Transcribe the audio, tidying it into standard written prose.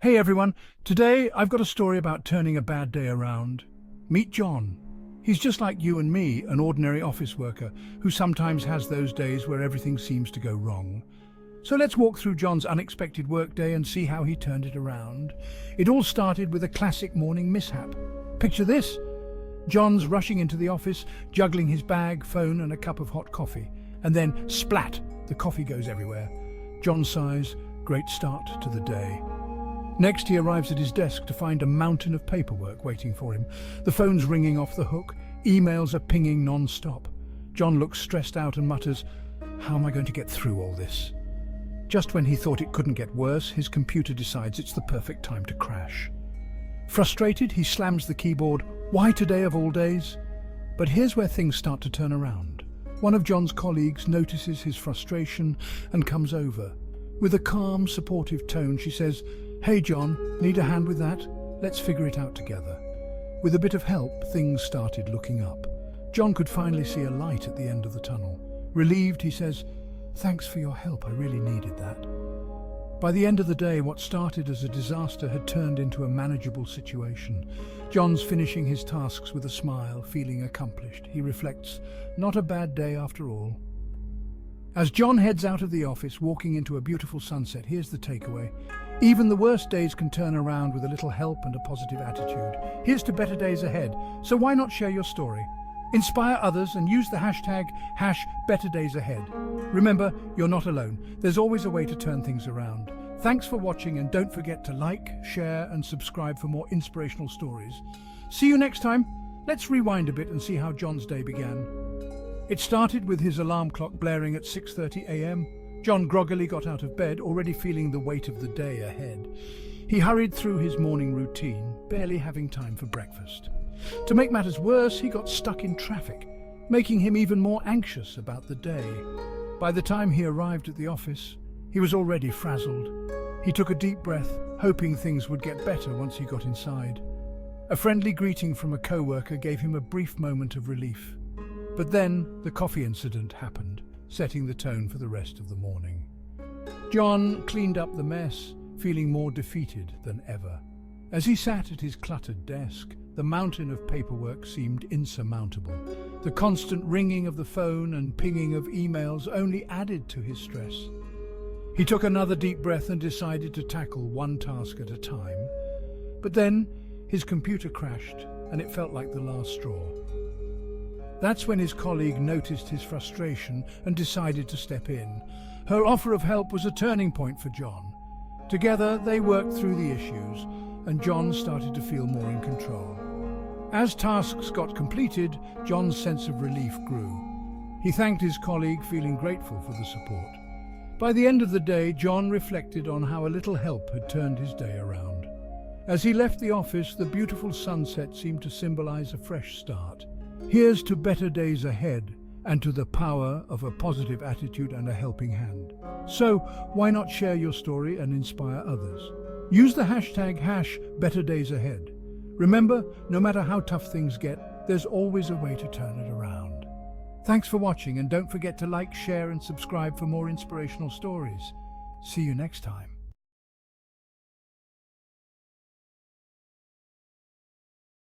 Hey everyone, today I've got a story about turning a bad day around. Meet John. He's just like you and me, an ordinary office worker who sometimes has those days where everything seems to go wrong. So let's walk through John's unexpected workday and see how he turned it around. It all started with a classic morning mishap. Picture this. John's rushing into the office, juggling his bag, phone and a cup of hot coffee. And then, splat, the coffee goes everywhere. John sighs, great start to the day. Next, he arrives at his desk to find a mountain of paperwork waiting for him. The phone's ringing off the hook, emails are pinging non-stop. John looks stressed out and mutters, "How am I going to get through all this?" Just when he thought it couldn't get worse, his computer decides it's the perfect time to crash. Frustrated, he slams the keyboard. Why today of all days? But here's where things start to turn around. One of John's colleagues notices his frustration and comes over. With a calm, supportive tone, she says, "Hey John, need a hand with that? Let's figure it out together." With a bit of help, things started looking up. John could finally see a light at the end of the tunnel. Relieved, he says, "Thanks for your help, I really needed that." By the end of the day, what started as a disaster had turned into a manageable situation. John's finishing his tasks with a smile, feeling accomplished. He reflects, not a bad day after all. As John heads out of the office, walking into a beautiful sunset, here's the takeaway. Even the worst days can turn around with a little help and a positive attitude. Here's to better days ahead. So why not share your story? Inspire others and use the hashtag #BetterDaysAhead. Remember, you're not alone. There's always a way to turn things around. Thanks for watching, and don't forget to like, share and subscribe for more inspirational stories. See you next time. Let's rewind a bit and see how John's day began. It started with his alarm clock blaring at 6:30 a.m. John groggily got out of bed, already feeling the weight of the day ahead. He hurried through his morning routine, barely having time for breakfast. To make matters worse, he got stuck in traffic, making him even more anxious about the day. By the time he arrived at the office, he was already frazzled. He took a deep breath, hoping things would get better once he got inside. A friendly greeting from a co-worker gave him a brief moment of relief. But then the coffee incident happened, setting the tone for the rest of the morning. John cleaned up the mess, feeling more defeated than ever. As he sat at his cluttered desk, the mountain of paperwork seemed insurmountable. The constant ringing of the phone and pinging of emails only added to his stress. He took another deep breath and decided to tackle one task at a time. But then his computer crashed, and it felt like the last straw. That's when his colleague noticed his frustration and decided to step in. Her offer of help was a turning point for John. Together, they worked through the issues, and John started to feel more in control. As tasks got completed, John's sense of relief grew. He thanked his colleague, feeling grateful for the support. By the end of the day, John reflected on how a little help had turned his day around. As he left the office, the beautiful sunset seemed to symbolize a fresh start. Here's to better days ahead, and to the power of a positive attitude and a helping hand. So, why not share your story and inspire others? Use the hashtag #BetterDaysAhead. Remember, no matter how tough things get, there's always a way to turn it around. Thanks for watching, and don't forget to like, share and subscribe for more inspirational stories. See you next time.